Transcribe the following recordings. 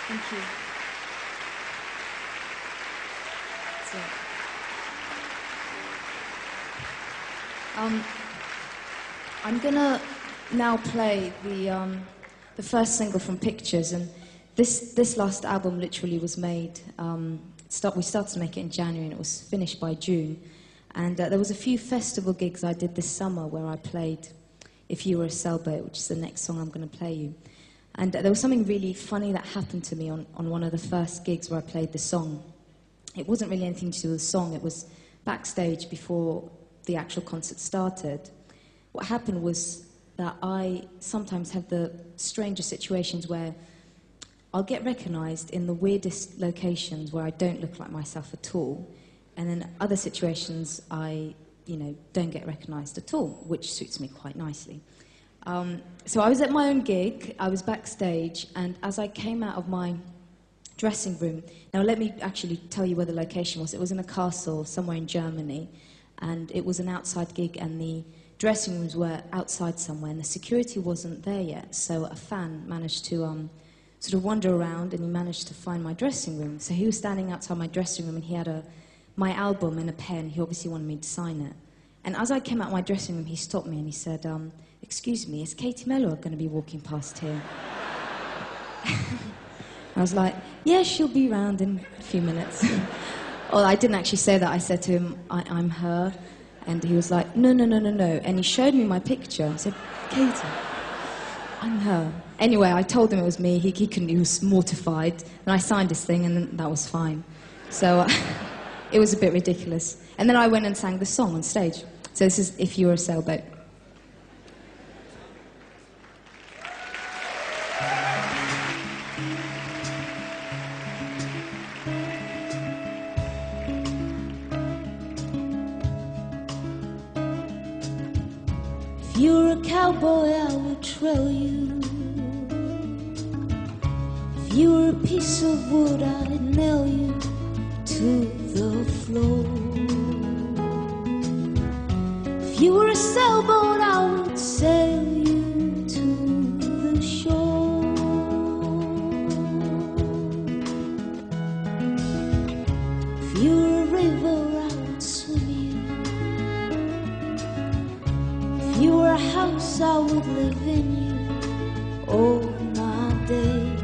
Thank you. So, I'm gonna now play the first single from Pictures, and this last album literally was made. We started to make it in January, and it was finished by June. And there was a few festival gigs I did this summer where I played "If You Were a Sailboat," which is the next song I'm going to play you. And there was something really funny that happened to me on one of the first gigs where I played the song. It wasn't really anything to do with the song. It was backstage before the actual concert started. What happened was that I sometimes have the strangest situations where I'll get recognised in the weirdest locations where I don't look like myself at all. And in other situations, I, don't get recognised at all, which suits me quite nicely. So I was at my own gig, I was backstage, and as I came out of my dressing room, now let me actually tell you where the location was. It was in a castle somewhere in Germany, and it was an outside gig, and the dressing rooms were outside somewhere, and the security wasn't there yet, so a fan managed to sort of wander around, and he managed to find my dressing room. So he was standing outside my dressing room, and he had my album and a pen. He obviously wanted me to sign it. And as I came out of my dressing room, he stopped me and he said, "Excuse me, is Katie Melua going to be walking past here?" I was like, "Yeah, she'll be around in a few minutes." Well, I didn't actually say that. I said to him, I'm her. And he was like, no. And he showed me my picture. I said, "Katie, I'm her." Anyway, I told him it was me. He couldn't, he was mortified. And I signed his thing, and that was fine. So it was a bit ridiculous. And then I went and sang the song on stage. So this is "If You Were a Sailboat." If you were a cowboy, I would trail you. If you were a piece of wood, I'd nail you to the floor. If you were a sailboat, I would sail you to the shore. If you were a river, I would swim you. If you were a house, I would live in you all my days.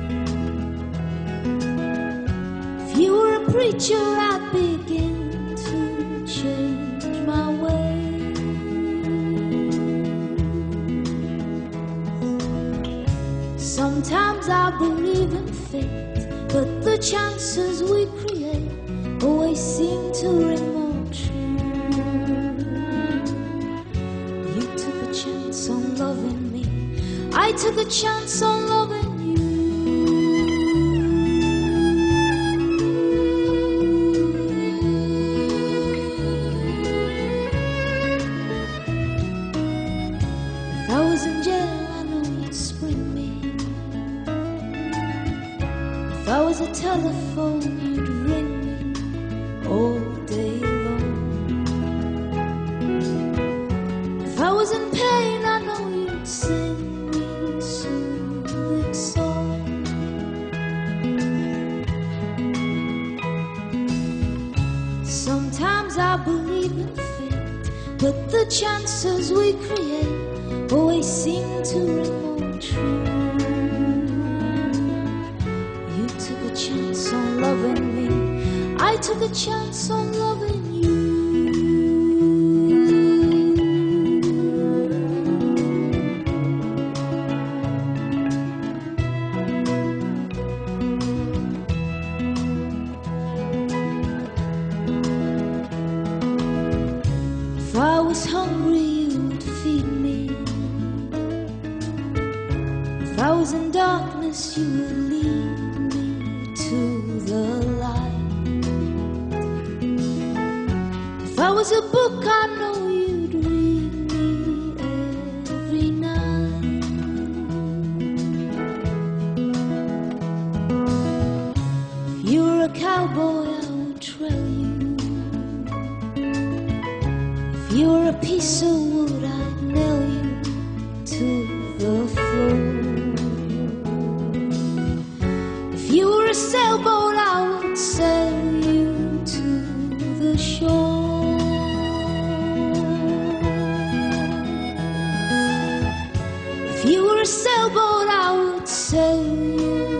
If you were a preacher, I'd begin to change my ways. Sometimes I believe in fate, but the chances we create always seem to ring more true. You took a chance on loving me, I took a chance on loving you. If I was in jail, I know you'd spring me. If I was a telephone, you'd ring me all day long. If I was in pain, I know you'd sing me a soothing song. Sometimes I believe in fate, but the chances we create always seem to ring more true. You took a chance on loving me, I took a chance on loving you. If I was hungry, you would feed me. If I was in darkness, you would lead me to the light. If I was a book, I know you'd read me every night. If you were a cowboy, I would trail you. If you were a piece of wood, I'd nail you to the floor. If you were If you were a sailboat, I would sail you.